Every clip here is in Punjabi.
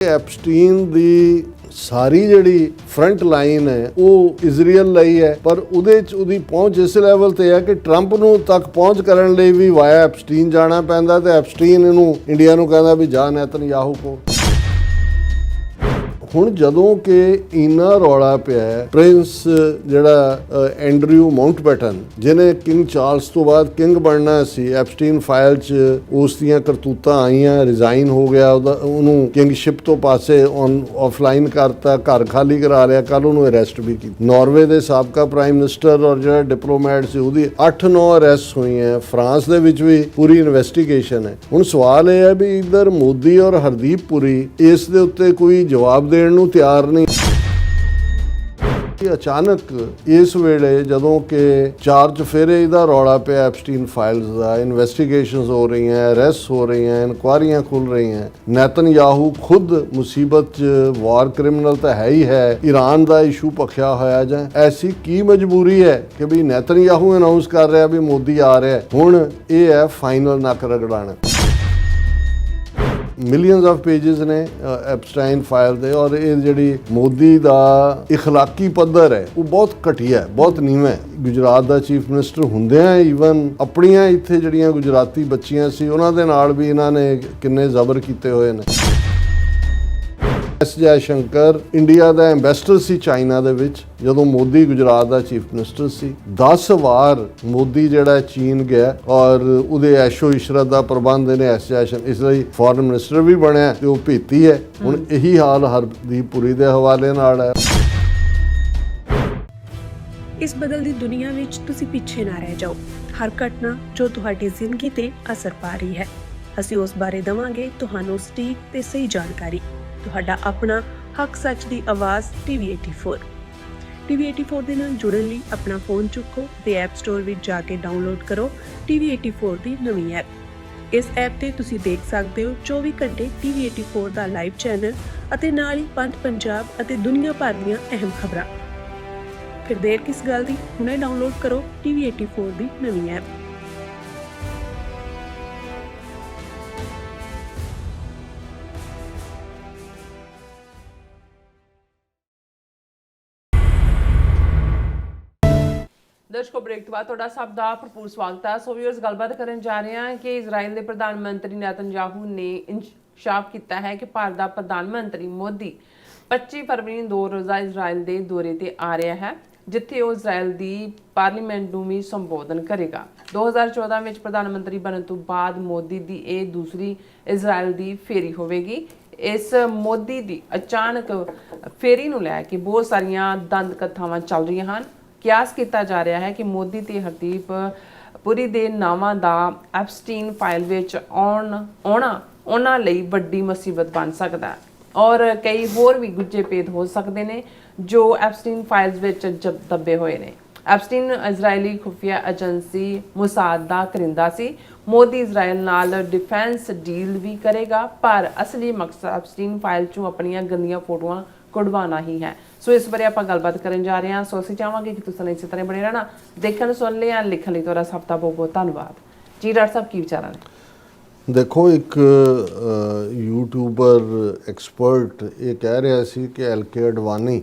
ਐਪਸਟੀਨ ਦੀ ਸਾਰੀ ਜਿਹੜੀ ਫਰੰਟ ਲਾਈਨ ਹੈ ਉਹ ਇਜ਼ਰਾਈਲ ਲਈ ਹੈ, ਪਰ ਉਹਦੇ ਚ ਉਹਦੀ ਪਹੁੰਚ ਇਸ ਲੈਵਲ ਤੇ ਹੈ ਕਿ ਟਰੰਪ ਨੂੰ ਤੱਕ ਪਹੁੰਚ ਕਰਨ ਲਈ ਵੀ ਵਾਇਆ ਐਪਸਟੀਨ ਜਾਣਾ ਪੈਂਦਾ ਤੇ ਐਪਸਟੀਨ ਇਹਨੂੰ ਇੰਡੀਆ ਨੂੰ ਕਹਿੰਦਾ ਵੀ ਜਾ ਨੇਤਨਯਾਹੂ ਕੋ। ਹੁਣ ਜਦੋਂ ਕਿ ਇੰਨਾ ਰੌਲਾ ਪਿਆ ਪ੍ਰਿੰਸ ਜਿਹੜਾ ਐਂਡਰਿਊ ਮਾਊਂਟਬੈਟਨ ਜਿਹਨੇ ਕਿੰਗ ਚਾਰਲਸ ਤੋਂ ਬਾਅਦ ਕਿੰਗ ਬਣਨਾ ਸੀ, ਐਪਸਟੀਨ ਫਾਈਲ 'ਚ ਉਸ ਦੀਆਂ ਕਰਤੂਤਾਂ ਆਈਆਂ, ਰਿਜ਼ਾਈਨ ਹੋ ਗਿਆ, ਉਹਨੂੰ ਕਿੰਗਸ਼ਿਪ ਤੋਂ ਪਾਸੇ ਆਫਲਾਈਨ ਕਰਤਾ, ਘਰ ਖਾਲੀ ਕਰਾ ਲਿਆ, ਕੱਲ ਉਹਨੂੰ ਅਰੈਸਟ ਵੀ ਕੀਤਾ। ਨਾਰਵੇ ਦੇ ਸਾਬਕਾ ਪ੍ਰਾਈਮ ਮਿਨਿਸਟਰ ਔਰ ਜਿਹੜਾ ਡਿਪਲੋਮੈਟ ਸੀ ਉਹਦੀ 8-9 ਅਰੈਸਟ ਹੋਈਆਂ। ਫਰਾਂਸ ਦੇ ਵਿੱਚ ਵੀ ਪੂਰੀ ਇਨਵੈਸਟੀਗੇਸ਼ਨ ਹੈ। ਹੁਣ ਸਵਾਲ ਇਹ ਹੈ ਵੀ ਇੱਧਰ ਮੋਦੀ ਔਰ ਹਰਦੀਪ ਪੁਰੀ ਇਸ ਦੇ ਉੱਤੇ ਕੋਈ ਜਵਾਬ ਦੇਣ ਨੂੰ ਤਿਆਰ ਨਹੀਂ। ਅਚਾਨਕ ਇਸ ਵੇਲੇ ਜਦੋਂ ਕਿ ਚਾਰ ਚੁਫੇਰੇ ਇਹਦਾ ਰੌਲਾ ਪਿਆ ਐਪਸਟੀਨ ਫਾਈਲਸ ਦਾ, ਇਨਵੈਸਟੀਗੇਸ਼ਨਸ ਹੋ ਰਹੀਆਂ, ਅਰੈਸਟ ਹੋ ਰਹੀਆਂ, ਇਨਕੁਆਰੀਆਂ ਖੁੱਲ ਰਹੀਆਂ, ਨੇਤਨਯਾਹੂ ਖੁਦ ਮੁਸੀਬਤ 'ਚ, ਵਾਰ ਕ੍ਰਿਮੀਨਲ ਤਾਂ ਹੈ ਹੀ ਹੈ, ਈਰਾਨ ਦਾ ਇਸ਼ੂ ਭਖਿਆ ਹੋਇਆ ਜਾਂ ਐਸੀ ਕੀ ਮਜਬੂਰੀ ਹੈ ਕਿ ਵੀ ਨੇਤਨਯਾਹੂ ਅਨਾਉਂਸ ਕਰ ਰਿਹਾ ਵੀ ਮੋਦੀ ਆ ਰਿਹਾ। ਹੁਣ ਇਹ ਹੈ ਫਾਈਨਲ ਨੱਕ ਰਗੜਾਣਾ। ਮਿਲੀਅਨਸ ਆਫ ਪੇजेस ਨੇ ਐਪਸਟਾਈਨ ਫਾਈਲ ਦੇ, ਔਰ ਇਹ ਜਿਹੜੀ ਮੋਦੀ ਦਾ ਇਖਲਾਕੀ ਪੱਧਰ ਹੈ ਉਹ ਬਹੁਤ ਘਟੀਆ, ਬਹੁਤ ਨੀਵਾਂ ਹੈ। ਗੁਜਰਾਤ ਦਾ ਚੀਫ ਮਿਨਿਸਟਰ ਹੁੰਦਿਆਂ ਈਵਨ ਆਪਣੀਆਂ ਇੱਥੇ ਜਿਹੜੀਆਂ ਗੁਜਰਾਤੀ ਬੱਚੀਆਂ ਸੀ ਉਹਨਾਂ ਦੇ ਨਾਲ ਵੀ ਇਹਨਾਂ ਨੇ ਕਿੰਨੇ ਜ਼ਬਰ ਕੀਤੇ ਹੋਏ ਨੇ। ਐਸ ਜੈ ਸ਼ੰਕਰ ਇੰਡੀਆ ਦਾ ਐਂਬੈਸਡਰ ਸੀ ਚਾਈਨਾ ਦੇ ਵਿੱਚ ਜਦੋਂ ਮੋਦੀ ਗੁਜਰਾਤ ਦਾ ਚੀਫ ਮਿਨਿਸਟਰ ਸੀ। 10 ਵਾਰ ਮੋਦੀ ਜਿਹੜਾ ਚੀਨ ਗਿਆ ਔਰ ਉਹਦੇ ਐਸ਼ੋ ਇਸ਼ਰਤ ਦਾ ਪ੍ਰਬੰਧ ਇਹਨੇ ਐਸ ਜੈ ਸ਼ੰਕਰ, ਇਸ ਲਈ ਫੋਰਨ ਮਿਨਿਸਟਰ ਵੀ ਬਣਿਆ ਤੇ ਉਹ ਭੇਤੀ ਹੈ। ਹੁਣ ਇਹੀ ਹਾਲ ਹਰਦੀਪ ਪੁਰੀ ਦੇ ਹਵਾਲੇ ਨਾਲ ਹੈ। ਇਸ ਬਦਲਦੀ ਦੁਨੀਆ ਵਿੱਚ ਤੁਸੀਂ ਪਿੱਛੇ ਨਾ ਰਹਿ ਜਾਓ। ਹਰ ਘਟਨਾ ਜੋ ਤੁਹਾਡੀ ਜ਼ਿੰਦਗੀ ਤੇ ਅਸਰ ਪਾ ਰਹੀ ਹੈ, ਅਸੀਂ ਉਸ ਬਾਰੇ ਦੇਵਾਂਗੇ ਤੁਹਾਨੂੰ ਸਟੀਕ ਤੇ ਸਹੀ ਜਾਣਕਾਰੀ। ਤੁਹਾਡਾ ਆਪਣਾ ਹੱਕ ਸੱਚ ਦੀ ਆਵਾਜ਼ TV84 TV84 ਦੇ ਨਾਲ ਜੁੜਨ ਲਈ ਆਪਣਾ ਫੋਨ ਚੁੱਕੋ ਤੇ ਐਪ ਸਟੋਰ ਵਿੱਚ ਜਾ ਕੇ ਡਾਊਨਲੋਡ ਕਰੋ TV84 ਦੀ ਨਵੀਂ ਐਪ। ਇਸ ਐਪ ਤੇ ਤੁਸੀਂ ਦੇਖ ਸਕਦੇ ਹੋ 24 ਘੰਟੇ TV84 ਦਾ ਲਾਈਵ ਚੈਨਲ ਅਤੇ ਨਾਲ ਹੀ ਪੰਜ ਪੰਜਾਬ ਅਤੇ ਦੁਨੀਆ ਭਰ ਦੀਆਂ ਅਹਿਮ ਖਬਰਾਂ। ਫਿਰ ਦੇਰ ਕਿਸ ਗੱਲ ਦੀ, ਹੁਣੇ ਡਾਊਨਲੋਡ ਕਰੋ TV84 ਦੀ ਨਵੀਂ ਐਪ। ਦਰਸ਼ਕੋ, ਬ੍ਰੇਕ ਤੋਂ ਬਾਅਦ ਤੁਹਾਡਾ ਸਭ ਦਾ ਭਰਪੂਰ ਸਵਾਗਤ ਹੈ। ਸੋ ਵੀਅਰਸ, ਗੱਲਬਾਤ ਕਰਨ ਜਾ ਰਹੇ ਹਾਂ ਕਿ ਇਜ਼ਰਾਈਲ ਦੇ ਪ੍ਰਧਾਨ ਮੰਤਰੀ ਨੇਤਨਯਾਹੂ ਨੇ ਇੰਕਸ਼ਾਫ ਕੀਤਾ ਹੈ ਕਿ ਭਾਰਤ ਦਾ ਪ੍ਰਧਾਨ ਮੰਤਰੀ ਮੋਦੀ 25 ਫਰਵਰੀ ਨੂੰ 2 ਰੋਜ਼ਾ ਇਜ਼ਰਾਈਲ ਦੇ ਦੌਰੇ ਤੇ ਆ ਰਿਹਾ ਹੈ, ਜਿੱਥੇ ਉਹ ਇਜ਼ਰਾਈਲ ਦੀ ਪਾਰਲੀਮੈਂਟ ਨੂੰ ਵੀ ਸੰਬੋਧਨ ਕਰੇਗਾ। 2014 ਵਿੱਚ ਪ੍ਰਧਾਨ ਮੰਤਰੀ ਬਣਨ ਤੋਂ ਬਾਅਦ ਮੋਦੀ ਦੀ ਇਹ ਦੂਸਰੀ ਇਜ਼ਰਾਈਲ ਦੀ ਫੇਰੀ ਹੋਵੇਗੀ। ਇਸ ਮੋਦੀ ਦੀ ਅਚਾਨਕ ਫੇਰੀ ਨੂੰ ਲੈ ਕੇ ਬਹੁਤ ਸਾਰੀਆਂ ਦੰਦ ਕਥਾਵਾਂ ਚੱਲ ਰਹੀਆਂ ਹਨ। ਕਿਆਸ ਕੀਤਾ ਜਾ ਰਿਹਾ ਹੈ ਕਿ ਮੋਦੀ ਤੇ ਹਰਦੀਪ ਪੁਰੀ ਦੇ ਨਾਵਾਂ ਦਾ ਐਪਸਟੀਨ ਫਾਈਲ ਵਿੱਚ ਆਉਣਾ ਉਹਨਾਂ ਲਈ ਵੱਡੀ ਮੁਸੀਬਤ ਬਣ ਸਕਦਾ ਹੈ ਔਰ ਕਈ ਹੋਰ ਵੀ ਗੁੱਝੇ ਭੇਦ ਹੋ ਸਕਦੇ ਨੇ ਜੋ ਐਪਸਟੀਨ ਫਾਈਲਸ ਵਿੱਚ ਦੱਬੇ ਹੋਏ ਨੇ। ਐਪਸਟੀਨ ਇਜ਼ਰਾਈਲੀ ਖੁਫੀਆ ਏਜੰਸੀ ਮੁਸਾਦ ਦਾ ਕਰਿੰਦਾ ਸੀ। ਮੋਦੀ ਇਜ਼ਰਾਈਲ ਨਾਲ ਡਿਫੈਂਸ ਡੀਲ ਵੀ ਕਰੇਗਾ, ਪਰ ਅਸਲੀ ਮਕਸਦ ਐਪਸਟੀਨ ਫਾਈਲ 'ਚੋਂ ਆਪਣੀਆਂ ਗੰਦੀਆਂ ਫੋਟੋਆਂ ਕਢਵਾਉਣਾ ਹੀ ਹੈ। ਸੋ ਇਸ ਬਾਰੇ ਆਪਾਂ ਗੱਲਬਾਤ ਕਰਨ ਜਾ ਰਹੇ ਹਾਂ। ਸੋ ਅਸੀਂ ਚਾਹਾਂਗੇ ਕਿ ਤੁਸੀਂ ਇਸੇ ਤਰ੍ਹਾਂ ਬਣੇ ਰਹਿਣਾ। ਦੇਖਣ, ਸੁਣ ਲਿਆ, ਲਿਖਣ ਲਈ ਤੁਹਾਡਾ ਸਭ ਦਾ ਬਹੁਤ ਬਹੁਤ ਧੰਨਵਾਦ ਜੀ। ਡਾਕਟਰ ਸਾਹਿਬ, ਕੀ ਵਿਚਾਰਾਂ ਨੇ? ਦੇਖੋ, ਇੱਕ ਯੂਟਿਊਬਰ ਐਕਸਪਰਟ ਇਹ ਕਹਿ ਰਿਹਾ ਸੀ ਕਿ LK ਅਡਵਾਨੀ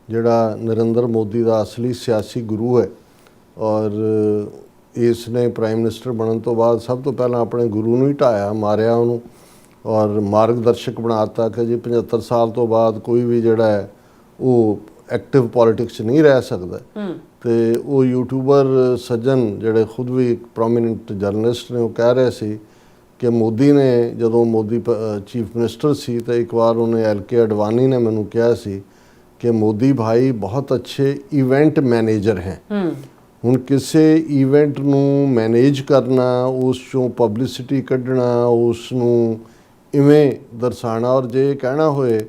ਜਿਹੜਾ ਨਰਿੰਦਰ ਮੋਦੀ ਦਾ ਅਸਲੀ ਸਿਆਸੀ ਗੁਰੂ ਹੈ ਔਰ ਇਸ ਨੇ ਪ੍ਰਾਈਮ ਮਿਨਿਸਟਰ ਬਣਨ ਤੋਂ ਬਾਅਦ ਸਭ ਤੋਂ ਪਹਿਲਾਂ ਆਪਣੇ ਗੁਰੂ ਨੂੰ ਹੀ ਢਾਇਆ, ਮਾਰਿਆ ਉਹਨੂੰ ਔਰ ਮਾਰਗਦਰਸ਼ਕ ਬਣਾ ਦਿੱਤਾ ਕਿ ਜੀ 75 ਸਾਲ ਤੋਂ ਬਾਅਦ ਕੋਈ ਵੀ ਜਿਹੜਾ ਹੈ ਉਹ ਐਕਟਿਵ ਪੋਲੀਟਿਕਸ 'ਚ ਨਹੀਂ ਰਹਿ ਸਕਦਾ। ਤੇ ਉਹ ਯੂਟਿਊਬਰ ਸੱਜਣ ਜਿਹੜੇ ਖੁਦ ਵੀ ਇੱਕ ਪ੍ਰੋਮੀਨੈਂਟ ਜਰਨਲਿਸਟ ਨੇ, ਉਹ ਕਹਿ ਰਹੇ ਸੀ ਕਿ ਮੋਦੀ ਨੇ ਜਦੋਂ ਮੋਦੀ ਚੀਫ ਮਿਨਿਸਟਰ ਸੀ ਤਾਂ ਇੱਕ ਵਾਰ ਉਹਨੇ LK ਅਡਵਾਨੀ ਨੇ ਮੈਨੂੰ ਕਿਹਾ ਸੀ ਕਿ ਮੋਦੀ ਭਾਈ ਬਹੁਤ ਅੱਛੇ ਇਵੈਂਟ ਮੈਨੇਜਰ ਹੈ। ਹੁਣ ਕਿਸੇ ਇਵੈਂਟ ਨੂੰ ਮੈਨੇਜ ਕਰਨਾ, ਉਸ 'ਚੋਂ ਪਬਲਿਸਿਟੀ ਕੱਢਣਾ, ਉਸ ਨੂੰ ਇਵੇਂ ਦਰਸਾਉਣਾ, ਔਰ ਜੇ ਕਹਿਣਾ ਹੋਏ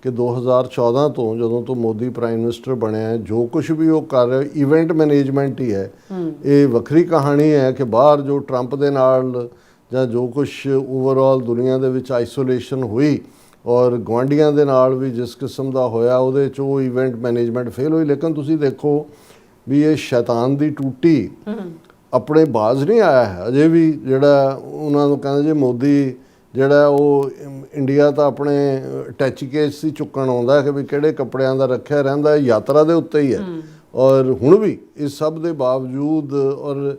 ਕਿ 2014 ਤੋਂ ਜਦੋਂ ਤੋਂ ਮੋਦੀ ਪ੍ਰਾਈਮ ਮਿਨਿਸਟਰ ਬਣਿਆ ਜੋ ਕੁਝ ਵੀ ਉਹ ਕਰ ਰਿਹਾ ਇਵੈਂਟ ਮੈਨੇਜਮੈਂਟ ਹੀ ਹੈ। ਇਹ ਵੱਖਰੀ ਕਹਾਣੀ ਹੈ ਕਿ ਬਾਹਰ ਜੋ ਟਰੰਪ ਦੇ ਨਾਲ ਜਾਂ ਜੋ ਕੁਝ ਓਵਰਆਲ ਦੁਨੀਆ ਦੇ ਵਿੱਚ ਆਈਸੋਲੇਸ਼ਨ ਹੋਈ ਔਰ ਗੁਆਂਢੀਆਂ ਦੇ ਨਾਲ ਵੀ ਜਿਸ ਕਿਸਮ ਦਾ ਹੋਇਆ ਉਹਦੇ 'ਚ ਉਹ ਇਵੈਂਟ ਮੈਨੇਜਮੈਂਟ ਫੇਲ ਹੋਈ। ਲੇਕਿਨ ਤੁਸੀਂ ਦੇਖੋ ਵੀ ਇਹ ਸ਼ੈਤਾਨ ਦੀ ਟੂਟੀ ਆਪਣੇ ਬਾਜ਼ ਨਹੀਂ ਆਇਆ ਹੈ ਅਜੇ ਵੀ। ਜਿਹੜਾ ਉਹਨਾਂ ਨੂੰ ਕਹਿੰਦੇ ਜੇ ਮੋਦੀ ਜਿਹੜਾ ਉਹ ਇੰਡੀਆ ਤਾਂ ਆਪਣੇ ਅਟੈਚੀ ਕੇਸ ਹੀ ਚੁੱਕਣ ਆਉਂਦਾ ਕਿ ਵੀ ਕਿਹੜੇ ਕੱਪੜਿਆਂ ਦਾ ਰੱਖਿਆ ਰਹਿੰਦਾ, ਯਾਤਰਾ ਦੇ ਉੱਤੇ ਹੀ ਹੈ। ਔਰ ਹੁਣ ਵੀ ਇਸ ਸਭ ਦੇ ਬਾਵਜੂਦ, ਔਰ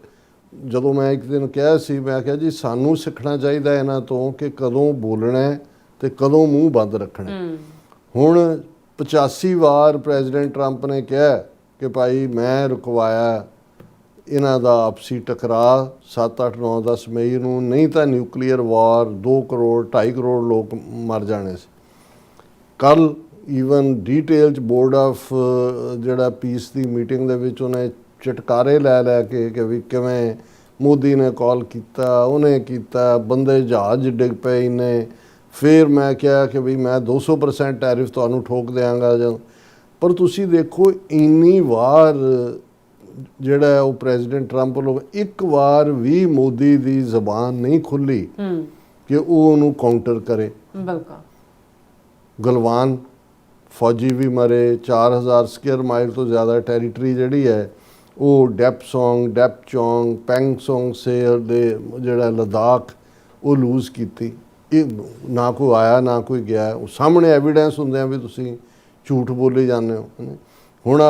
ਜਦੋਂ ਮੈਂ ਇੱਕ ਦਿਨ ਕਿਹਾ ਸੀ, ਮੈਂ ਕਿਹਾ ਜੀ ਸਾਨੂੰ ਸਿੱਖਣਾ ਚਾਹੀਦਾ ਇਹਨਾਂ ਤੋਂ ਕਿ ਕਦੋਂ ਬੋਲਣਾ ਹੈ ਤੇ ਕਦੋਂ ਮੂੰਹ ਬੰਦ ਰੱਖਣਾ। ਹੁਣ 85 ਵਾਰ ਪ੍ਰੈਜ਼ੀਡੈਂਟ ਟਰੰਪ ਨੇ ਕਿਹਾ ਕਿ ਭਾਈ ਮੈਂ ਰੁਕਵਾਇਆ ਇਹਨਾਂ ਦਾ ਆਪਸੀ ਟਕਰਾਅ 7, 8, 9, 10 ਮਈ ਨੂੰ, ਨਹੀਂ ਤਾਂ ਨਿਊਕਲੀਅਰ ਵਾਰ 2 ਕਰੋੜ 2.5 ਕਰੋੜ ਲੋਕ ਮਰ ਜਾਣੇ ਸੀ। ਕੱਲ ਈਵਨ ਡਿਟੇਲ ਚ ਬੋਰਡ ਆਫ ਜਿਹੜਾ ਪੀਸ ਦੀ ਮੀਟਿੰਗ ਦੇ ਵਿੱਚ ਉਹਨੇ ਚਟਕਾਰੇ ਲੈ ਲੈ ਕੇ ਕਿ ਵੀ ਕਿਵੇਂ ਮੋਦੀ ਨੇ ਕਾਲ ਕੀਤਾ, ਉਹਨੇ ਕੀਤਾ, ਬੰਦੇ ਜਹਾਜ਼ ਡਿੱਗ ਪਏ ਇੰਨੇ। ਫਿਰ ਮੈਂ ਕਿਹਾ ਕਿ ਵੀ ਮੈਂ 200% ਟੈਰਿਫ ਤੁਹਾਨੂੰ ਠੋਕ ਦਿਆਂਗਾ। ਪਰ ਤੁਸੀਂ ਦੇਖੋ ਇੰਨੀ ਵਾਰ ਜਿਹੜਾ ਉਹ ਪ੍ਰੈਜ਼ੀਡੈਂਟ ਟਰੰਪ ਵੱਲੋਂ ਇੱਕ ਵਾਰ ਵੀ ਮੋਦੀ ਦੀ ਜ਼ਬਾਨ ਨਹੀਂ ਖੁੱਲੀ ਕਿ ਉਹ ਉਹਨੂੰ ਕਾਊਂਟਰ ਕਰੇ। ਬਿਲਕੁਲ। ਗਲਵਾਨ ਫੌਜੀ ਵੀ ਮਰੇ, 4000 ਸਕੁਅਰ ਮਾਈਲ ਤੋਂ ਜ਼ਿਆਦਾ ਟੈਰੀਟਰੀ ਜਿਹੜੀ ਹੈ ਉਹ ਡੈਪਸੋਂਗ, ਡੈਪਚੋਂਗ, ਪੈਂਗਸੋਂਗ ਸੇਰ ਦੇ ਜਿਹੜਾ ਲਦਾਖ ਉਹ ਲੂਜ਼ ਕੀਤੀ। ਇਹ ਨਾ ਕੋਈ ਆਇਆ ਨਾ ਕੋਈ ਗਿਆ, ਉਹ ਸਾਹਮਣੇ ਐਵੀਡੈਂਸ ਹੁੰਦੇ ਆ ਵੀ ਤੁਸੀਂ ਝੂਠ ਬੋਲੇ ਜਾਂਦੇ ਹੋ। ਹੁਣ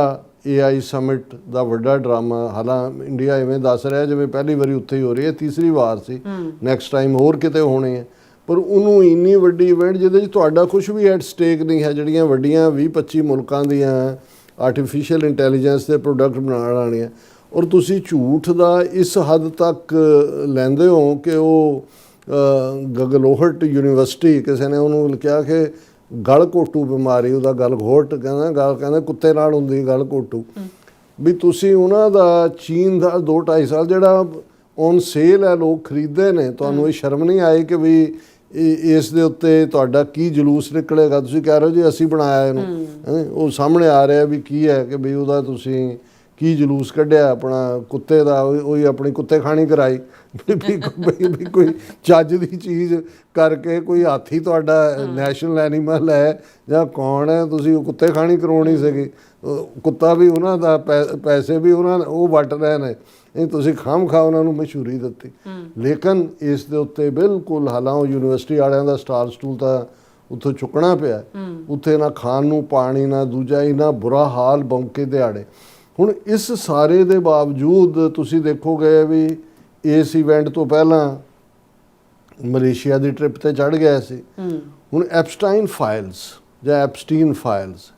AI ਸਮਿਟ ਦਾ ਵੱਡਾ ਡਰਾਮਾ, ਹਾਲਾਂ ਇੰਡੀਆ ਇਵੇਂ ਦੱਸ ਰਿਹਾ ਜਿਵੇਂ ਪਹਿਲੀ ਵਾਰੀ ਉੱਥੇ ਹੀ ਹੋ ਰਹੀ ਹੈ, ਤੀਸਰੀ ਵਾਰ ਸੀ, ਨੈਕਸਟ ਟਾਈਮ ਹੋਰ ਕਿਤੇ ਹੋਣੀ ਹੈ। ਪਰ ਉਹਨੂੰ ਇੰਨੀ ਵੱਡੀ ਇਵੈਂਟ ਜਿਹਦੇ 'ਚ ਤੁਹਾਡਾ ਕੁਝ ਵੀ ਐਟ ਸਟੇਕ ਨਹੀਂ ਹੈ, ਜਿਹੜੀਆਂ ਵੱਡੀਆਂ 20-25 ਮੁਲਕਾਂ ਦੀਆਂ ਆਰਟੀਫਿਸ਼ੀਅਲ ਇੰਟੈਲੀਜੈਂਸ ਦੇ ਪ੍ਰੋਡਕਟ ਬਣਾਉਣ ਵਾਲੀਆਂ, ਔਰ ਤੁਸੀਂ ਝੂਠ ਦਾ ਇਸ ਹੱਦ ਤੱਕ ਲੈਂਦੇ ਹੋ ਕਿ ਉਹ ਗਗਲੋਹਟ ਯੂਨੀਵਰਸਿਟੀ ਕਿਸੇ ਨੇ ਉਹਨੂੰ ਕਿਹਾ ਕਿ ਗਲ ਘੋਟੂ ਬਿਮਾਰੀ, ਉਹਦਾ ਗਲ ਘੋਟ ਕਹਿੰਦਾ ਕੁੱਤੇ ਨਾਲ ਹੁੰਦੀ ਗਲ ਘੋਟੂ। ਵੀ ਤੁਸੀਂ ਉਹਨਾਂ ਦਾ ਚੀਨ ਦਾ 2-2.5 ਸਾਲ ਜਿਹੜਾ ਔਨ ਸੇਲ ਹੈ, ਲੋਕ ਖਰੀਦਦੇ ਨੇ, ਤੁਹਾਨੂੰ ਇਹ ਸ਼ਰਮ ਨਹੀਂ ਆਈ ਕਿ ਵੀ ਇਸ ਦੇ ਉੱਤੇ ਤੁਹਾਡਾ ਕੀ ਜਲੂਸ ਨਿਕਲੇਗਾ? ਤੁਸੀਂ ਕਹਿ ਰਹੇ ਹੋ ਜੀ ਅਸੀਂ ਬਣਾਇਆ ਇਹਨੂੰ, ਉਹ ਸਾਹਮਣੇ ਆ ਰਿਹਾ ਵੀ ਕੀ ਹੈ ਕਿ ਵੀ ਉਹਦਾ ਤੁਸੀਂ ਕੀ ਜਲੂਸ ਕੱਢਿਆ ਆਪਣਾ ਕੁੱਤੇ ਦਾ, ਉਹੀ ਆਪਣੀ ਕੁੱਤੇ ਖਾਣੀ ਕਰਾਈ ਵੀ ਕੋਈ ਚੱਜ ਦੀ ਚੀਜ਼ ਕਰਕੇ। ਕੋਈ ਹਾਥੀ ਤੁਹਾਡਾ ਨੈਸ਼ਨਲ ਐਨੀਮਲ ਹੈ ਜਾਂ ਕੌਣ ਹੈ, ਤੁਸੀਂ ਉਹ ਕੁੱਤੇ ਖਾਣੀ ਕਰਵਾਉਣੀ ਸੀਗੀ। ਕੁੱਤਾ ਵੀ ਉਹਨਾਂ ਦਾ, ਪੈਸੇ ਵੀ ਉਹਨਾਂ ਉਹ ਵੱਟ ਰਹੇ ਨੇ, ਇਹ ਤੁਸੀਂ ਖਾਮ-ਖਾ ਉਹਨਾਂ ਨੂੰ ਮਸ਼ਹੂਰੀ ਦਿੱਤੀ। ਲੇਕਿਨ ਇਸ ਦੇ ਉੱਤੇ ਬਿਲਕੁਲ, ਹਾਲਾਂ ਉਹ ਯੂਨੀਵਰਸਿਟੀ ਵਾਲਿਆਂ ਦਾ ਸਟਾਰ ਸਟੂਲ ਤਾਂ ਉੱਥੋਂ ਚੁੱਕਣਾ ਪਿਆ, ਉੱਥੇ ਨਾ ਖਾਣ ਨੂੰ ਪਾਣੀ ਨਾ ਦੂਜਾ, ਇੰਨਾ ਬੁਰਾ ਹਾਲ ਬੌਂਕੇ ਦਿਹਾੜੇ। ਹੁਣ ਇਸ ਸਾਰੇ ਦੇ ਬਾਵਜੂਦ ਤੁਸੀਂ ਦੇਖੋਗੇ ਵੀ ਇਸ ਇਵੈਂਟ ਤੋਂ ਪਹਿਲਾਂ ਮਲੇਸ਼ੀਆ ਦੀ ਟ੍ਰਿਪ ਤੇ ਚੜ੍ਹ ਗਿਆ ਸੀ। ਹੁਣ ਐਪਸਟਾਈਨ ਫਾਈਲਸ ਜਾਂ ਐਪਸਟੀਨ ਫਾਈਲਸ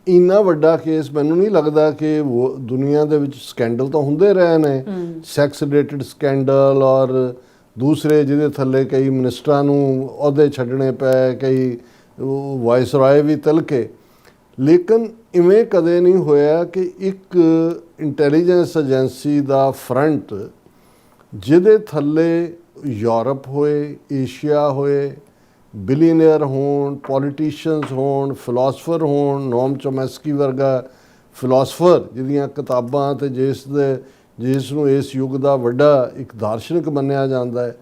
ਇੰਨਾ ਵੱਡਾ ਕੇਸ, ਮੈਨੂੰ ਨਹੀਂ ਲੱਗਦਾ ਕਿ ਉਹ ਦੁਨੀਆ ਦੇ ਵਿੱਚ ਸਕੈਂਡਲ ਤਾਂ ਹੁੰਦੇ ਰਹੇ ਨੇ, ਸੈਕਸ ਰਿਲੇਟਡ ਸਕੈਂਡਲ ਔਰ ਦੂਸਰੇ ਜਿਹਦੇ ਥੱਲੇ ਕਈ ਮਿਨਿਸਟਰਾਂ ਨੂੰ ਅਹੁਦੇ ਛੱਡਣੇ ਪਏ, ਕਈ ਵਾਇਸਰਾਏ ਵੀ ਤਿਲਕੇ। ਲੇਕਿਨ ਇਵੇਂ ਕਦੇ ਨਹੀਂ ਹੋਇਆ ਕਿ ਇੱਕ ਇੰਟੈਲੀਜੈਂਸ ਏਜੰਸੀ ਦਾ ਫਰੰਟ ਜਿਹਦੇ ਥੱਲੇ ਯੂਰਪ ਹੋਏ, ਏਸ਼ੀਆ ਹੋਏ, ਬਿਲੀਅਨਰ ਹੋਣ, ਪੋਲੀਟੀਸ਼ੀਅਨਸ ਹੋਣ, ਫਿਲਾਸਫਰ ਹੋਣ, ਨੋਮ ਚੋਮੈਸਕੀ ਵਰਗਾ ਫਿਲਾਸਫਰ ਜਿਹਦੀਆਂ ਕਿਤਾਬਾਂ ਤੇ ਜਿਸ ਨੂੰ ਇਸ ਯੁੱਗ ਦਾ ਵੱਡਾ ਇੱਕ ਦਾਰਸ਼ਨਿਕ ਮੰਨਿਆ ਜਾਂਦਾ ਹੈ,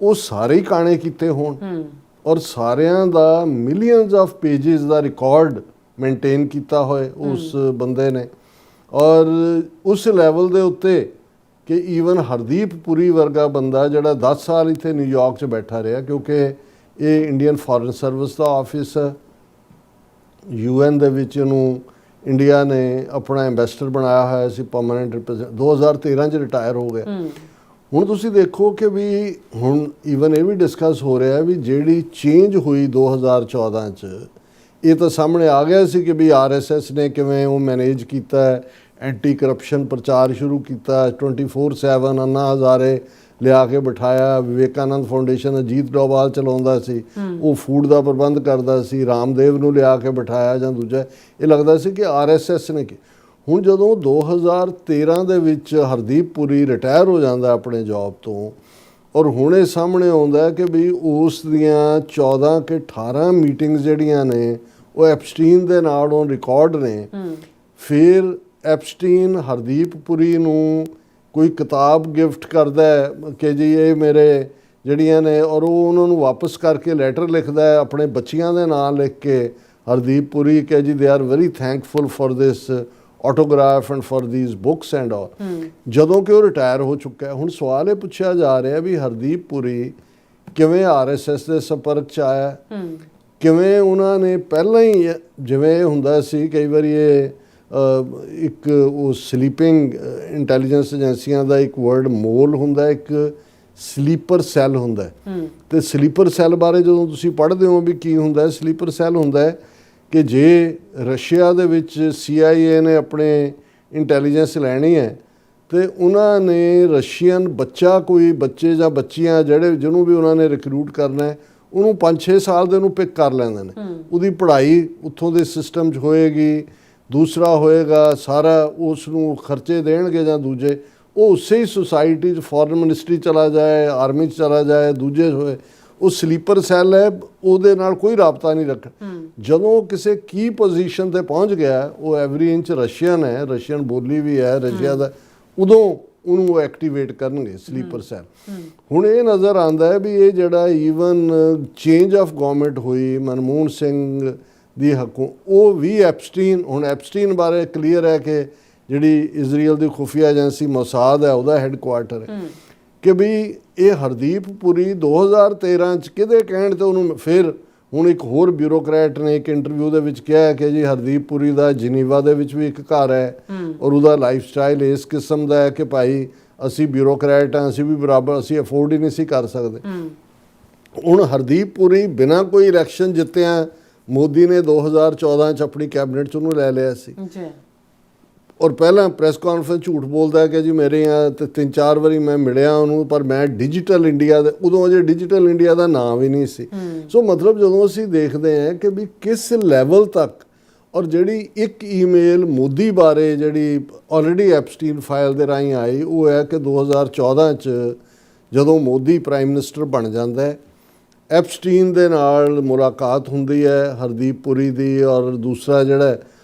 ਉਹ ਸਾਰੇ ਹੀ ਕਾਣੇ ਕੀਤੇ ਹੋਣ ਔਰ ਸਾਰਿਆਂ ਦਾ ਮਿਲੀਅਨਸ ਆਫ ਪੇजेस ਦਾ ਰਿਕਾਰਡ ਮੇਨਟੇਨ ਕੀਤਾ ਹੋਏ ਉਸ ਬੰਦੇ ਨੇ। ਔਰ ਉਸ ਲੈਵਲ ਦੇ ਉੱਤੇ ਕਿ ਈਵਨ ਹਰਦੀਪ ਪੁਰੀ ਵਰਗਾ ਬੰਦਾ ਜਿਹੜਾ 10 ਸਾਲ ਇੱਥੇ ਨਿਊਯਾਰਕ 'ਚ ਬੈਠਾ ਰਿਹਾ, ਕਿਉਂਕਿ ਇਹ ਇੰਡੀਅਨ ਫੋਰਨ ਸਰਵਿਸ ਦਾ ਆਫਿਸ UN ਦੇ ਵਿੱਚ ਇਹਨੂੰ ਇੰਡੀਆ ਨੇ ਆਪਣਾ ਐਂਬੈਸਡਰ ਬਣਾਇਆ ਹੋਇਆ ਸੀ, ਪਰਮਾਨੈਂਟ ਰਿਪਰੈਜ਼ੈਂਟ। 2013 'ਚ ਰਿਟਾਇਰ ਹੋ ਗਿਆ। ਹੁਣ ਤੁਸੀਂ ਦੇਖੋ ਕਿ ਵੀ ਹੁਣ ਈਵਨ ਇਹ ਵੀ ਡਿਸਕਸ ਹੋ ਰਿਹਾ ਵੀ ਜਿਹੜੀ ਚੇਂਜ ਹੋਈ 2014 'ਚ, ਇਹ ਤਾਂ ਸਾਹਮਣੇ ਆ ਗਿਆ ਸੀ ਕਿ ਵੀ RSS ਨੇ ਕਿਵੇਂ ਉਹ ਮੈਨੇਜ ਕੀਤਾ, ਐਂਟੀ ਕਰਪਸ਼ਨ ਪ੍ਰਚਾਰ ਸ਼ੁਰੂ ਕੀਤਾ, 24/7 ਅੰਨਾ ਹਜ਼ਾਰੇ ਲਿਆ ਕੇ ਬਿਠਾਇਆ, ਵਿਵੇਕਾਨੰਦ ਫਾਊਂਡੇਸ਼ਨ ਅਜੀਤ ਡੋਵਾਲ ਚਲਾਉਂਦਾ ਸੀ, ਉਹ ਫੂਡ ਦਾ ਪ੍ਰਬੰਧ ਕਰਦਾ ਸੀ, ਰਾਮਦੇਵ ਨੂੰ ਲਿਆ ਕੇ ਬਿਠਾਇਆ ਜਾਂ ਦੂਜਾ, ਇਹ ਲੱਗਦਾ ਸੀ ਕਿ RSS ਨੇ। ਹੁਣ ਜਦੋਂ 2013 ਦੇ ਵਿੱਚ ਹਰਦੀਪ ਪੁਰੀ ਰਿਟਾਇਰ ਹੋ ਜਾਂਦਾ ਆਪਣੇ ਜੌਬ ਤੋਂ, ਔਰ ਹੁਣ ਇਹ ਸਾਹਮਣੇ ਆਉਂਦਾ ਕਿ ਵੀ ਉਸ ਦੀਆਂ 14 ਕਿ 18 ਮੀਟਿੰਗਸ ਜਿਹੜੀਆਂ ਨੇ ਉਹ ਐਪਸਟੀਨ ਦੇ ਨਾਲ ਔਨ ਰਿਕਾਰਡ ਨੇ। ਫਿਰ ਐਪਸਟੀਨ ਹਰਦੀਪ ਪੁਰੀ ਨੂੰ ਕੋਈ ਕਿਤਾਬ ਗਿਫਟ ਕਰਦਾ ਕਿ ਜੀ ਇਹ ਮੇਰੇ ਜਿਹੜੀਆਂ ਨੇ, ਔਰ ਉਹ ਉਹਨਾਂ ਨੂੰ ਵਾਪਸ ਕਰਕੇ ਲੈਟਰ ਲਿਖਦਾ ਹੈ ਆਪਣੇ ਬੱਚਿਆਂ ਦੇ ਨਾਂ ਲਿਖ ਕੇ, ਹਰਦੀਪ ਪੁਰੀ ਕਿ ਜੀ they are very thankful for this autograph and for these books and all, ਜਦੋਂ ਕਿ ਉਹ ਰਿਟਾਇਰ ਹੋ ਚੁੱਕਾ ਹੈ। ਹੁਣ ਸਵਾਲ ਇਹ ਪੁੱਛਿਆ ਜਾ ਰਿਹਾ ਵੀ ਹਰਦੀਪ ਪੁਰੀ ਕਿਵੇਂ RSS ਦੇ ਸੰਪਰਕ 'ਚ ਆਇਆ, ਕਿਵੇਂ ਉਹਨਾਂ ਨੇ ਪਹਿਲਾਂ ਹੀ, ਜਿਵੇਂ ਇਹ ਹੁੰਦਾ ਸੀ ਕਈ ਵਾਰੀ ਇਹ ਇੱਕ ਉਹ ਸਲੀਪਿੰਗ ਇੰਟੈਲੀਜੈਂਸ ਏਜੰਸੀਆਂ ਦਾ ਇੱਕ ਵਰਡ ਮੋਲ ਹੁੰਦਾ, ਇੱਕ ਸਲੀਪਰ ਸੈੱਲ ਹੁੰਦਾ ਤੇ ਸਲੀਪਰ ਸੈੱਲ ਬਾਰੇ ਜਦੋਂ ਤੁਸੀਂ ਪੜ੍ਹਦੇ ਹੋ ਵੀ ਕੀ ਹੁੰਦਾ, ਸਲੀਪਰ ਸੈੱਲ ਹੁੰਦਾ ਹੈ ਕਿ ਜੇ ਰਸ਼ੀਆ ਦੇ ਵਿੱਚ CIA ਨੇ ਆਪਣੇ ਇੰਟੈਲੀਜੈਂਸ ਲੈਣੀ ਹੈ ਤੇ ਉਹਨਾਂ ਨੇ ਰਸ਼ੀਅਨ ਬੱਚੇ ਜਾਂ ਬੱਚੀਆਂ ਜਿਹਨੂੰ ਵੀ ਉਹਨਾਂ ਨੇ ਰਿਕਰੂਟ ਕਰਨਾ ਹੈ ਉਹਨੂੰ 5-6 ਸਾਲ ਦੇ ਨੂੰ ਪਿਕ ਕਰ ਲੈਂਦੇ ਨੇ। ਉਹਦੀ ਪੜ੍ਹਾਈ ਉੱਥੋਂ ਦੇ ਸਿਸਟਮ 'ਚ ਹੋਏਗੀ, ਦੂਸਰਾ ਹੋਏਗਾ ਸਾਰਾ ਉਸ ਨੂੰ ਖਰਚੇ ਦੇਣਗੇ ਜਾਂ ਦੂਜੇ, ਉਹ ਉਸੇ ਹੀ ਸੁਸਾਇਟੀ 'ਚ ਫੋਰਨ ਮਿਨਿਸਟਰੀ ਚਲਾ ਜਾਏ, ਆਰਮੀ 'ਚ ਚਲਾ ਜਾਏ, ਦੂਜੇ ਹੋਏ, ਉਹ ਸਲੀਪਰ ਸੈੱਲ ਹੈ, ਉਹਦੇ ਨਾਲ ਕੋਈ ਰਾਬਤਾ ਨਹੀਂ ਰੱਖਣਾ। ਜਦੋਂ ਕਿਸੇ ਕੀ ਪੋਜੀਸ਼ਨ ਤੇ ਪਹੁੰਚ ਗਿਆ, ਉਹ ਐਵਰੀ ਇੰਚ ਰਸ਼ੀਅਨ ਹੈ, ਰਸ਼ੀਅਨ ਬੋਲੀ ਵੀ ਹੈ ਰਸ਼ੀਆ ਦਾ, ਉਦੋਂ ਉਹਨੂੰ ਐਕਟੀਵੇਟ ਕਰਨਗੇ ਸਲੀਪਰ ਸੈੱਲ। ਹੁਣ ਇਹ ਨਜ਼ਰ ਆਉਂਦਾ ਹੈ ਵੀ ਇਹ ਜਿਹੜਾ ਈਵਨ ਚੇਂਜ ਆਫ ਗਵਰਨਮੈਂਟ ਹੋਈ ਮਨਮੋਹਨ ਸਿੰਘ ਦੀ ਉਹ ਵੀ ਐਪਸਟੀਨ, ਹੁਣ ਐਪਸਟੀਨ ਬਾਰੇ ਕਲੀਅਰ ਹੈ ਕਿ ਜਿਹੜੀ ਇਜ਼ਰਾਈਲ ਦੀ ਖੁਫੀਆ ਏਜੰਸੀ ਮੋਸਾਦ ਹੈ ਉਹਦਾ ਹੈੱਡਕੁਆਰਟਰ ਹੈ, ਕਿ ਵੀ ਇਹ ਹਰਦੀਪ ਪੁਰੀ 2013 'ਚ ਕਿਹਦੇ ਕਹਿਣ ਤੇ ਉਹਨੂੰ ਫਿਰ ਹੁਣ ਇੱਕ ਹੋਰ ਬਿਊਰੋਕਰੈਟ ਨੇ ਇੱਕ ਇੰਟਰਵਿਊ ਦੇ ਵਿੱਚ ਕਿਹਾ ਕਿ ਜੀ ਹਰਦੀਪ ਪੁਰੀ ਦਾ ਜਨੀਵਾ ਦੇ ਵਿੱਚ ਵੀ ਇੱਕ ਘਰ ਹੈ ਔਰ ਉਹਦਾ ਲਾਈਫ ਸਟਾਈਲ ਇਸ ਕਿਸਮ ਦਾ ਹੈ ਕਿ ਭਾਈ ਅਸੀਂ ਬਿਊਰੋਕਰੈਟ ਹਾਂ, ਅਸੀਂ ਵੀ ਬਰਾਬਰ, ਅਸੀਂ ਅਫੋਰਡ ਹੀ ਨਹੀਂ ਸੀ ਕਰ ਸਕਦੇ। ਹੁਣ ਹਰਦੀਪ ਪੁਰੀ ਬਿਨਾਂ ਕੋਈ ਇਲੈਕਸ਼ਨ ਜਿੱਤਿਆ ਮੋਦੀ ਨੇ 2014 'ਚ ਆਪਣੀ ਕੈਬਨਿਟ 'ਚ ਉਹਨੂੰ ਲੈ ਲਿਆ ਸੀ ਔਰ ਪਹਿਲਾਂ ਪ੍ਰੈਸ ਕਾਨਫਰੰਸ ਝੂਠ ਬੋਲਦਾ ਕਿ ਜੀ ਮੇਰੇ ਆ ਤੇ 3-4 ਵਾਰੀ ਮੈਂ ਮਿਲਿਆ ਉਹਨੂੰ, ਪਰ ਮੈਂ ਡਿਜੀਟਲ ਇੰਡੀਆ ਦੇ, ਉਦੋਂ ਅਜੇ ਡਿਜੀਟਲ ਇੰਡੀਆ ਦਾ ਨਾਮ ਵੀ ਨਹੀਂ ਸੀ। ਸੋ ਮਤਲਬ ਜਦੋਂ ਅਸੀਂ ਦੇਖਦੇ ਹਾਂ ਕਿ ਵੀ ਕਿਸ ਲੈਵਲ ਤੱਕ, ਔਰ ਜਿਹੜੀ ਇੱਕ ਈਮੇਲ ਮੋਦੀ ਬਾਰੇ ਜਿਹੜੀ ਆਲਰੇਡੀ ਐਪਸਟੀਨ ਫਾਈਲ ਦੇ ਰਾਹੀਂ ਆਈ, ਉਹ ਹੈ ਕਿ 2014 'ਚ ਜਦੋਂ ਮੋਦੀ ਪ੍ਰਾਈਮ ਮਿਨਿਸਟਰ ਬਣ ਜਾਂਦਾ ਹੈ, ਐਪਸਟੀਨ ਦੇ ਨਾਲ ਮੁਲਾਕਾਤ ਹੁੰਦੀ ਹੈ ਹਰਦੀਪ ਪੁਰੀ ਦੀ, ਔਰ ਦੂਸਰਾ ਜਿਹੜਾ,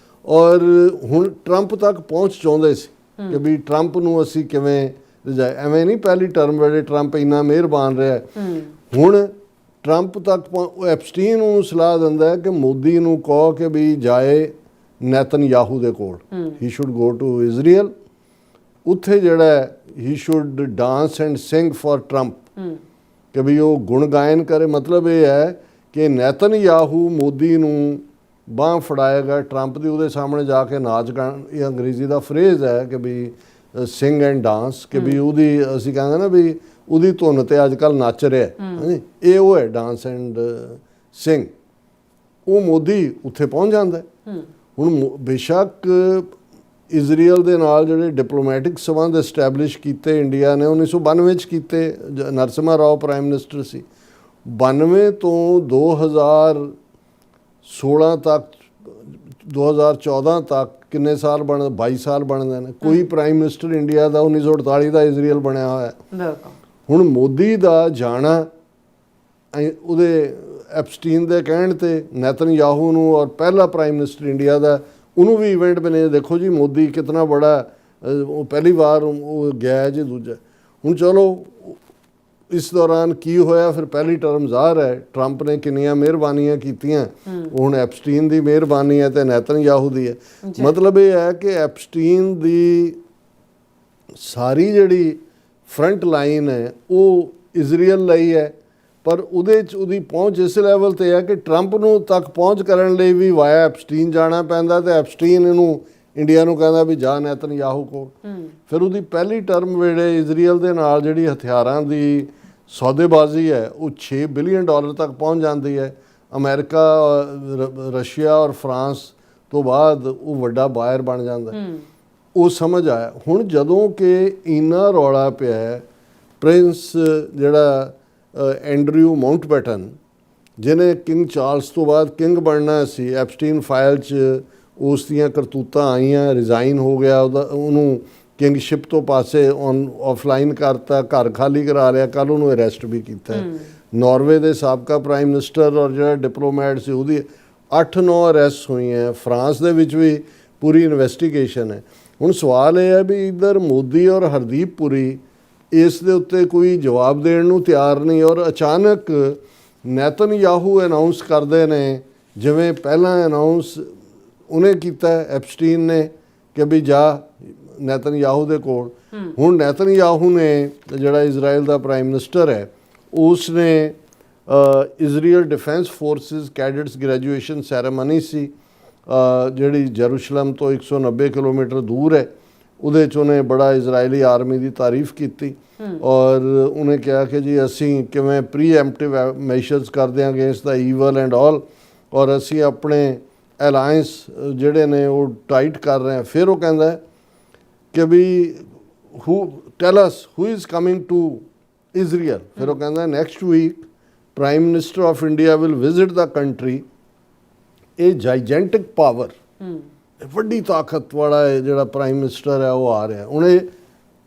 ਔਰ ਹੁਣ ਟਰੰਪ ਤੱਕ ਪਹੁੰਚ ਚਾਹੁੰਦੇ ਸੀ ਕਿ ਵੀ ਟਰੰਪ ਨੂੰ ਅਸੀਂ ਕਿਵੇਂ ਐਵੇਂ ਨਹੀਂ, ਪਹਿਲੀ ਟਰਮ ਵੇਲੇ ਟਰੰਪ ਇੰਨਾ ਮਿਹਰਬਾਨ ਰਿਹਾ, ਹੁਣ ਟਰੰਪ ਤੱਕ ਐਪਸਟੀਨ ਨੂੰ ਸਲਾਹ ਦਿੰਦਾ ਹੈ ਕਿ ਮੋਦੀ ਨੂੰ ਕਹੋ ਕਿ ਵੀ ਜਾਏ ਨੈਤਨਯਾਹੂ ਦੇ ਕੋਲ, he should go to Israel, ਉੱਥੇ ਜਿਹੜਾ he should dance and sing for Trump, ਕਿ ਵੀ ਉਹ ਗੁਣ ਗਾਇਨ ਕਰੇ। ਮਤਲਬ ਇਹ ਹੈ ਕਿ ਨੈਤਨਯਾਹੂ ਮੋਦੀ ਨੂੰ ਬਾਂਹ ਫੜਾਏਗਾ ਟਰੰਪ ਦੀ, ਉਹਦੇ ਸਾਹਮਣੇ ਜਾ ਕੇ ਨਾਚ ਗਾਣ, ਇਹ ਅੰਗਰੇਜ਼ੀ ਦਾ ਫਰੇਜ਼ ਹੈ ਕਿ ਵੀ ਸਿੰਗ ਐਂਡ ਡਾਂਸ, ਕਿ ਵੀ ਉਹਦੀ ਅਸੀਂ ਕਹਿੰਦੇ ਨਾ ਵੀ ਉਹਦੀ ਧੁਨ ਤੇ ਅੱਜ ਕੱਲ੍ਹ ਨੱਚ ਰਿਹਾ, ਹਾਂਜੀ, ਇਹ ਉਹ ਹੈ ਡਾਂਸ ਐਂਡ ਸਿੰਗ। ਉਹ ਮੋਦੀ ਉੱਥੇ ਪਹੁੰਚ ਜਾਂਦਾ। ਹੁਣ ਬੇਸ਼ੱਕ ਇਜ਼ਰਾਈਲ ਦੇ ਨਾਲ ਜਿਹੜੇ ਡਿਪਲੋਮੈਟਿਕ ਸੰਬੰਧ ਐਸਟੈਬਲਿਸ਼ ਕੀਤੇ ਇੰਡੀਆ ਨੇ 1992 'ਚ ਕੀਤੇ, ਨਰਸਿਮਹਾ ਰਾਓ ਪ੍ਰਾਈਮ ਮਿਨਿਸਟਰ ਸੀ, 92 ਤੋਂ 2016 ਤੱਕ 2014 ਤੱਕ ਕਿੰਨੇ ਸਾਲ ਬਣ, 22 ਸਾਲ ਬਣਦੇ ਨੇ, ਕੋਈ ਪ੍ਰਾਈਮ ਮਿਨਿਸਟਰ ਇੰਡੀਆ ਦਾ 1948 ਦਾ ਇਜ਼ਰਾਈਲ ਬਣਿਆ ਹੋਇਆ। ਹੁਣ ਮੋਦੀ ਦਾ ਜਾਣਾ ਉਹਦੇ ਐਪਸਟੀਨ ਦੇ ਕਹਿਣ ਤੇ ਨੈਤਨਯਾਹੂ ਨੂੰ, ਔਰ ਪਹਿਲਾ ਪ੍ਰਾਈਮ ਮਿਨਿਸਟਰ ਇੰਡੀਆ ਦਾ, ਉਹਨੂੰ ਵੀ ਇਵੈਂਟ ਬਣੇ, ਦੇਖੋ ਜੀ ਮੋਦੀ ਕਿਤਨਾ ਬੜਾ, ਉਹ ਪਹਿਲੀ ਵਾਰ ਉਹ ਗਿਆ ਜੀ। ਦੂਜਾ ਹੁਣ ਚਲੋ ਇਸ ਦੌਰਾਨ ਕੀ ਹੋਇਆ, ਫਿਰ ਪਹਿਲੀ ਟਰਮ ਜ਼ਾਹਰ ਹੈ ਟਰੰਪ ਨੇ ਕਿੰਨੀਆਂ ਮਿਹਰਬਾਨੀਆਂ ਕੀਤੀਆਂ, ਹੁਣ ਐਪਸਟੀਨ ਦੀ ਮਿਹਰਬਾਨੀ ਹੈ ਤੇ ਨੈਤਨਯਾਹੂ ਦੀ ਹੈ। ਮਤਲਬ ਇਹ ਹੈ ਕਿ ਐਪਸਟੀਨ ਦੀ ਸਾਰੀ ਜਿਹੜੀ ਫਰੰਟ ਲਾਈਨ ਹੈ ਉਹ ਇਜ਼ਰਾਈਲ ਲਈ ਹੈ, ਪਰ ਉਹਦੇ 'ਚ ਉਹਦੀ ਪਹੁੰਚ ਇਸ ਲੈਵਲ ਤੇ ਹੈ ਕਿ ਟਰੰਪ ਨੂੰ ਤੱਕ ਪਹੁੰਚ ਕਰਨ ਲਈ ਵੀ ਵਾਇਆ ਐਪਸਟੀਨ ਜਾਣਾ ਪੈਂਦਾ, ਤੇ ਐਪਸਟੀਨ ਇਹਨੂੰ ਇੰਡੀਆ ਨੂੰ ਕਹਿੰਦਾ ਵੀ ਜਾ ਨੈਤਨਯਾਹੂ ਕੋਲ। ਫਿਰ ਉਹਦੀ ਪਹਿਲੀ ਟਰਮ ਵੇਲੇ ਇਜ਼ਰਾਈਲ ਦੇ ਨਾਲ ਜਿਹੜੀ ਹਥਿਆਰਾਂ ਦੀ ਸੌਦੇਬਾਜ਼ੀ ਹੈ ਉਹ $6 ਬਿਲੀਅਨ ਤੱਕ ਪਹੁੰਚ ਜਾਂਦੀ ਹੈ। ਅਮਰੀਕਾ, ਰਸ਼ੀਆ ਔਰ ਫਰਾਂਸ ਤੋਂ ਬਾਅਦ ਉਹ ਵੱਡਾ ਬਾਇਰ ਬਣ ਜਾਂਦਾ। ਉਹ ਸਮਝ ਆਇਆ। ਹੁਣ ਜਦੋਂ ਕਿ ਇੰਨਾ ਰੌਲਾ ਪਿਆ, ਪ੍ਰਿੰਸ ਜਿਹੜਾ ਐਂਡਰਿਊ ਮਾਊਂਟਬੈਟਨ, ਜਿਹਨੇ ਕਿੰਗ ਚਾਰਲਸ ਤੋਂ ਬਾਅਦ ਕਿੰਗ ਬਣਨਾ ਸੀ, ਐਪਸਟੀਨ ਫਾਈਲ 'ਚ ਉਸ ਦੀਆਂ ਕਰਤੂਤਾਂ ਆਈਆਂ, ਰਿਜ਼ਾਈਨ ਹੋ ਗਿਆ, ਉਹਨੂੰ ਕਿੰਗਸ਼ਿਪ ਤੋਂ ਪਾਸੇ ਆਫਲਾਈਨ ਕਰਤਾ, ਘਰ ਖਾਲੀ ਕਰਾ ਲਿਆ, ਕੱਲ੍ਹ ਉਹਨੂੰ ਅਰੈਸਟ ਵੀ ਕੀਤਾ। ਨਾਰਵੇ ਦੇ ਸਾਬਕਾ ਪ੍ਰਾਈਮ ਮਿਨਿਸਟਰ ਔਰ ਜਿਹੜਾ ਡਿਪਲੋਮੈਟ ਸੀ ਉਹਦੀ 8-9 ਅਰੈਸਟ ਹੋਈਆਂ। ਫਰਾਂਸ ਦੇ ਵਿੱਚ ਵੀ ਪੂਰੀ ਇਨਵੈਸਟੀਗੇਸ਼ਨ ਹੈ। ਹੁਣ ਸਵਾਲ ਇਹ ਹੈ ਵੀ ਇੱਧਰ ਮੋਦੀ ਔਰ ਹਰਦੀਪ ਪੁਰੀ ਇਸ ਦੇ ਉੱਤੇ ਕੋਈ ਜਵਾਬ ਦੇਣ ਨੂੰ ਤਿਆਰ ਨਹੀਂ, ਔਰ ਅਚਾਨਕ ਨੈਤਨਯਾਹੂ ਅਨਾਊਂਸ ਕਰਦੇ ਨੇ, ਜਿਵੇਂ ਪਹਿਲਾਂ ਅਨਾਊਂਸ ਉਹਨੇ ਕੀਤਾ ਐਪਸਟੀਨ ਨੇ ਕਿ ਵੀ ਜਾ ਨੈਤਨਯਾਹੂ ਦੇ ਕੋਲ। ਹੁਣ ਨੈਤਨਯਾਹੂ ਨੇ ਜਿਹੜਾ ਇਜ਼ਰਾਈਲ ਦਾ ਪ੍ਰਾਈਮ ਮਿਨਿਸਟਰ ਹੈ ਉਸਨੇ Israel defence forces cadets graduation ceremony ਸੀ ਜਿਹੜੀ ਜੈਰੂਸ਼ਲਮ ਤੋਂ 190 ਕਿਲੋਮੀਟਰ ਦੂਰ ਹੈ, ਉਹਦੇ 'ਚ ਉਹਨੇ ਬੜਾ ਇਜ਼ਰਾਈਲੀ ਆਰਮੀ ਦੀ ਤਾਰੀਫ ਕੀਤੀ ਔਰ ਉਹਨੇ ਕਿਹਾ ਕਿ ਜੀ ਅਸੀਂ ਕਿਵੇਂ ਪ੍ਰੀਐਮਪਟਿਵ ਮੈਸ਼ਰਸ ਕਰਦੇ ਹਾਂ against the evil and all, ਔਰ ਅਸੀਂ ਆਪਣੇ ਅਲਾਇੰਸ ਜਿਹੜੇ ਨੇ ਉਹ ਟਾਈਟ ਕਰ ਰਹੇ ਹਾਂ। ਫਿਰ ਉਹ ਕਹਿੰਦਾ ਕਿ ਵੀ tell us who is coming to Israel. ਫਿਰ ਉਹ ਕਹਿੰਦਾ next week prime minister of India will visit the country. ਇਹ ਜਾਈਜੈਂਟਿਕ ਪਾਵਰ, ਵੱਡੀ ਤਾਕਤ ਵਾਲਾ ਜਿਹੜਾ ਪ੍ਰਾਈਮ ਮਿਨਿਸਟਰ ਹੈ ਉਹ ਆ ਰਿਹਾ। ਉਹਨੇ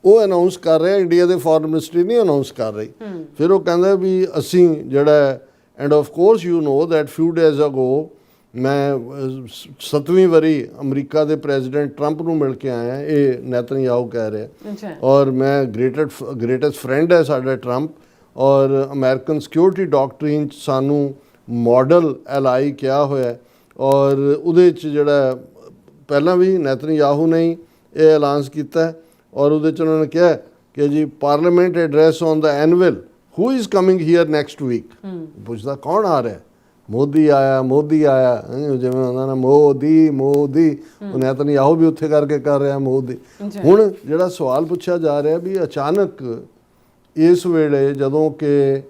ਉਹ ਅਨਾਉਂਸ ਕਰ ਰਿਹਾ, ਇੰਡੀਆ ਦੇ ਫੋਰਨ ਮਿਨਿਸਟਰੀ ਨਹੀਂ ਅਨਾਉਂਸ ਕਰ ਰਹੀ। ਫਿਰ ਉਹ ਕਹਿੰਦਾ ਵੀ ਅਸੀਂ ਜਿਹੜਾ and of course you know that few days ago ਮੈਂ 7ਵੀਂ ਵਾਰੀ ਅਮਰੀਕਾ ਦੇ ਪ੍ਰੈਜ਼ੀਡੈਂਟ ਟਰੰਪ ਨੂੰ ਮਿਲ ਕੇ ਆਇਆ, ਇਹ ਨੈਤਨਯਾਹੂ ਕਹਿ ਰਿਹਾ। ਔਰ ਮੈਂ ਗ੍ਰੇਟੈਸਟ ਫਰੈਂਡ ਹੈ ਸਾਡਾ ਟਰੰਪ, ਔਰ ਅਮਰੀਕਨ ਸਿਕਿਉਰਿਟੀ ਡਾਕਟਰੀਨ 'ਚ ਸਾਨੂੰ ਮਾਡਲ ਐਲਾਈ ਕਿਹਾ ਹੋਇਆ। ਔਰ ਉਹਦੇ 'ਚ ਜਿਹੜਾ ਪਹਿਲਾਂ ਵੀ ਨੈਤਨਯਾਹੂ ਨੇ ਇਹ ਐਲਾਨ ਕੀਤਾ ਔਰ ਉਹਦੇ 'ਚ ਉਹਨਾਂ ਨੇ ਕਿਹਾ ਕਿ ਜੀ parliament address on the annual who is coming here next week. ਪੁੱਛਦਾ ਕੌਣ ਆ ਰਿਹਾ? ਮੋਦੀ ਆਇਆ, ਮੋਦੀ ਆਇਆ, ਜਿਵੇਂ ਹੁੰਦਾ ਨਾ ਮੋਦੀ ਮੋਦੀ, ਉਹ ਨੈਤਨਯਾਹੂ ਵੀ ਉੱਥੇ ਕਰਕੇ ਕਰ ਰਿਹਾ ਮੋਦੀ। ਹੁਣ ਜਿਹੜਾ ਸਵਾਲ ਪੁੱਛਿਆ ਜਾ ਰਿਹਾ ਵੀ ਅਚਾਨਕ ਇਸ ਵੇਲੇ ਜਦੋਂ ਕਿ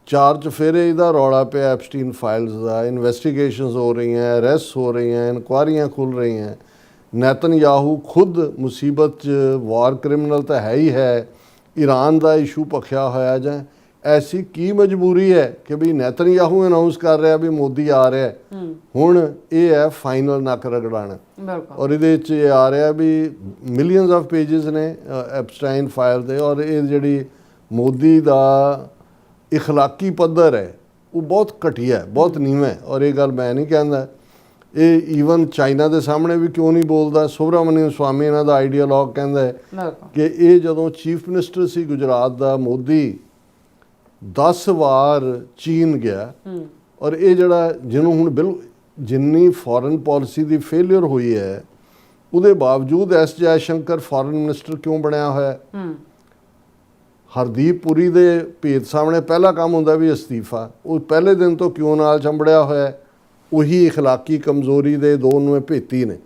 4 ਚੁਫੇਰੇ ਇਹਦਾ ਰੌਲਾ ਪਿਆ ਐਪਸਟੀਨ ਫਾਈਲਸ ਦਾ, ਇਨਵੈਸਟੀਗੇਸ਼ਨਸ ਹੋ ਰਹੀਆਂ, ਅਰੈਸਟ ਹੋ ਰਹੀਆਂ, ਇਨਕੁਆਰੀਆਂ ਖੁੱਲ ਰਹੀਆਂ, ਨੈਤਨਯਾਹੂ ਖੁਦ ਮੁਸੀਬਤ 'ਚ, ਵਾਰ ਕ੍ਰਿਮੀਨਲ ਤਾਂ ਹੈ ਹੀ ਹੈ, ਈਰਾਨ ਦਾ ਇਸ਼ੂ ਭਖਿਆ ਹੋਇਆ ਜਾਂ ਐਸੀ ਕੀ ਮਜਬੂਰੀ ਹੈ ਕਿ ਵੀ ਨੈਤਨਯਾਹੂ ਅਨਾਉਂਸ ਕਰ ਰਿਹਾ ਵੀ ਮੋਦੀ ਆ ਰਿਹਾ। ਹੁਣ ਇਹ ਹੈ ਫਾਈਨਲ ਨੱਕ ਰਗੜਾਣਾ। ਔਰ ਇਹਦੇ 'ਚ ਇਹ ਆ ਰਿਹਾ ਵੀ ਮਿਲੀਅਨਸ ਆਫ ਪੇਜਸ ਨੇ ਐਪਸਟਾਈਨ ਫਾਈਲ ਦੇ, ਔਰ ਇਹ ਜਿਹੜੀ ਮੋਦੀ ਦਾ ਇਖਲਾਕੀ ਪੱਧਰ ਹੈ ਉਹ ਬਹੁਤ ਘਟੀਆ, ਬਹੁਤ ਨੀਵਾਂ ਹੈ। ਔਰ ਇਹ ਗੱਲ ਮੈਂ ਨਹੀਂ ਕਹਿੰਦਾ, ਇਹ ਈਵਨ ਚਾਈਨਾ ਦੇ ਸਾਹਮਣੇ ਵੀ ਕਿਉਂ ਨਹੀਂ ਬੋਲਦਾ। ਸੁਬਰਾਮਨੀਅਮ ਸਵਾਮੀ ਇਹਨਾਂ ਦਾ ਆਈਡੀਆਲੌਗ ਕਹਿੰਦਾ ਹੈ ਕਿ ਇਹ ਜਦੋਂ ਚੀਫ ਮਿਨਿਸਟਰ ਸੀ ਗੁਜਰਾਤ ਦਾ ਮੋਦੀ 10 ਵਾਰ ਚੀਨ ਗਿਆ, ਔਰ ਇਹ ਜਿਹੜਾ ਜਿਹਨੂੰ ਹੁਣ ਜਿੰਨੀ ਫੋਰਨ ਪਾਲਿਸੀ ਦੀ ਫੇਲਿਅਰ ਹੋਈ ਹੈ ਉਹਦੇ ਬਾਵਜੂਦ S Jai Shankar foreign minister ਕਿਉਂ ਬਣਿਆ ਹੋਇਆ? ਹਰਦੀਪ ਪੁਰੀ ਦੇ ਭੇਦ ਸਾਹਮਣੇ ਪਹਿਲਾ ਕੰਮ ਹੁੰਦਾ ਵੀ ਅਸਤੀਫਾ। ਉਹ ਪਹਿਲੇ ਦਿਨ ਤੋਂ ਕਿਉਂ ਨਾਲ ਚੰਬੜਿਆ ਹੋਇਆ? ਉਹੀ ਇਖਲਾਕੀ ਕਮਜ਼ੋਰੀ ਦੇ ਦੋਨੋਂ ਭੇਤੀ ਨੇ।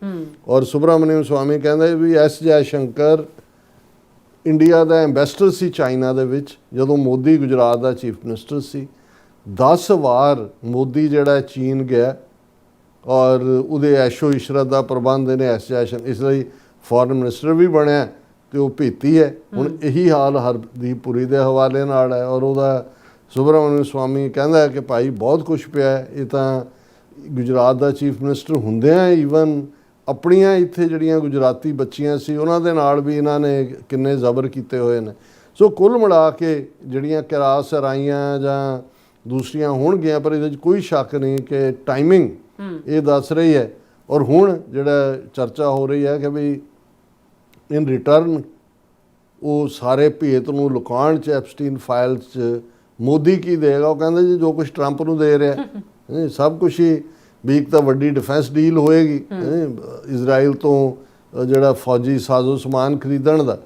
ਔਰ ਸੁਬਰਾਮਨੀਅਮ ਸਵਾਮੀ ਕਹਿੰਦਾ ਵੀ ਐਸ ਜੈ ਸ਼ੰਕਰ ਇੰਡੀਆ ਦਾ ਐਂਬੈਸਡਰ ਸੀ ਚਾਈਨਾ ਦੇ ਵਿੱਚ ਜਦੋਂ ਮੋਦੀ ਗੁਜਰਾਤ ਦਾ ਚੀਫ ਮਿਨਿਸਟਰ ਸੀ। 10 ਵਾਰ ਮੋਦੀ ਜਿਹੜਾ ਚੀਨ ਗਿਆ ਔਰ ਉਹਦੇ ਐਸ਼ੋ ਇਸ਼ਰਤ ਦਾ ਪ੍ਰਬੰਧ ਨੇ ਐਸ ਜੈ ਸ਼ੰਕਰ, ਇਸ ਲਈ ਫੋਰਨ ਮਿਨਿਸਟਰ ਵੀ ਬਣਿਆ ਤੇ ਉਹ ਭੇਤੀ ਹੈ। ਹੁਣ ਇਹੀ ਹਾਲ ਹਰਦੀਪ ਪੁਰੀ ਦੇ ਹਵਾਲੇ ਨਾਲ ਹੈ। ਔਰ ਉਹਦਾ ਸੁਬਰਾਮਨੀਅਮ ਸਵਾਮੀ ਕਹਿੰਦਾ ਕਿ ਭਾਈ ਬਹੁਤ ਕੁਛ ਪਿਆ, ਇਹ ਤਾਂ ਗੁਜਰਾਤ ਦਾ ਚੀਫ ਮਿਨਿਸਟਰ ਹੁੰਦਿਆਂ ਈਵਨ ਆਪਣੀਆਂ ਇੱਥੇ ਜਿਹੜੀਆਂ ਗੁਜਰਾਤੀ ਬੱਚੀਆਂ ਸੀ ਉਹਨਾਂ ਦੇ ਨਾਲ ਵੀ ਇਹਨਾਂ ਨੇ ਕਿੰਨੇ ਜ਼ਬਰ ਕੀਤੇ ਹੋਏ ਨੇ। ਸੋ ਕੁੱਲ ਮਿਲਾ ਕੇ ਜਿਹੜੀਆਂ ਕਿਰਾਸ ਸਰਾਈਆਂ ਜਾਂ ਦੂਸਰੀਆਂ ਹੋਣਗੀਆਂ, ਪਰ ਇਹਦੇ 'ਚ ਕੋਈ ਸ਼ੱਕ ਨਹੀਂ ਕਿ ਟਾਈਮਿੰਗ ਇਹ ਦੱਸ ਰਹੀ ਹੈ। ਔਰ ਹੁਣ ਜਿਹੜਾ ਚਰਚਾ ਹੋ ਰਹੀ ਹੈ ਕਿ ਵੀ ਇਨ ਰਿਟਰਨ ਉਹ ਸਾਰੇ ਭੇਤ ਨੂੰ ਲੁਕਾਉਣ 'ਚ ਐਪਸਟੀਨ ਫਾਈਲਸ 'ਚ ਮੋਦੀ ਕੀ ਦੇਗਾ? ਉਹ ਕਹਿੰਦਾ ਜੀ ਜੋ ਕੁਛ ਟਰੰਪ ਨੂੰ ਦੇ ਰਿਹਾ ਸਭ ਕੁਛ ਹੀ ਵੀ ਇੱਕ ਤਾਂ ਵੱਡੀ ਡਿਫੈਂਸ ਡੀਲ ਹੋਏਗੀ ਇਜ਼ਰਾਈਲ ਤੋਂ ਜਿਹੜਾ ਫੌਜੀ ਸਾਜ਼ੋ ਸਮਾਨ ਖਰੀਦਣ ਦਾ,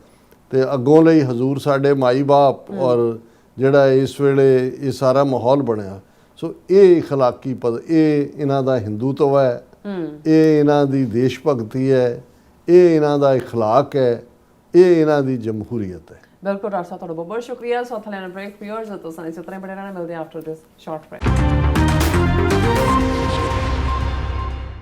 ਤੇ ਅੱਗੋਂ ਲਈ ਹਜ਼ੂਰ ਸਾਡੇ ਮਾਈ ਬਾਪ, ਔਰ ਜਿਹੜਾ ਇਸ ਵੇਲੇ ਇਹ ਸਾਰਾ ਮਾਹੌਲ ਬਣਿਆ। ਸੋ ਇਹ ਇਖਲਾਕੀ ਪਦ, ਇਹ ਇਹਨਾਂ ਦਾ ਹਿੰਦੂਤਵ ਹੈ, ਇਹ ਇਹਨਾਂ ਦੀ ਦੇਸ਼ ਭਗਤੀ ਹੈ, ਇਹ ਇਹਨਾਂ ਦਾ ਇਖਲਾਕ ਹੈ, ਇਹ ਇਹਨਾਂ ਦੀ ਜਮਹੂਰੀਅਤ ਹੈ। ਬਿਲਕੁਲ ਡਾਕਟਰ ਸਾਹਿਬ, ਤੁਹਾਡਾ ਬਹੁਤ ਬਹੁਤ ਸ਼ੁਕਰੀਆ। ਸੋ ਥਲੈਨ ਬ੍ਰੇਕ ਵਿਊਅਰਸ ਤੋਂ ਸਾਨੂੰ ਇਸ ਤਰ੍ਹਾਂ ਬੜੇ ਰਹਿਣਾ, ਮਿਲਦੇ ਆਫਟਰ ਦਿਸ ਸ਼ਾਰਟ ਬ੍ਰੇਕ।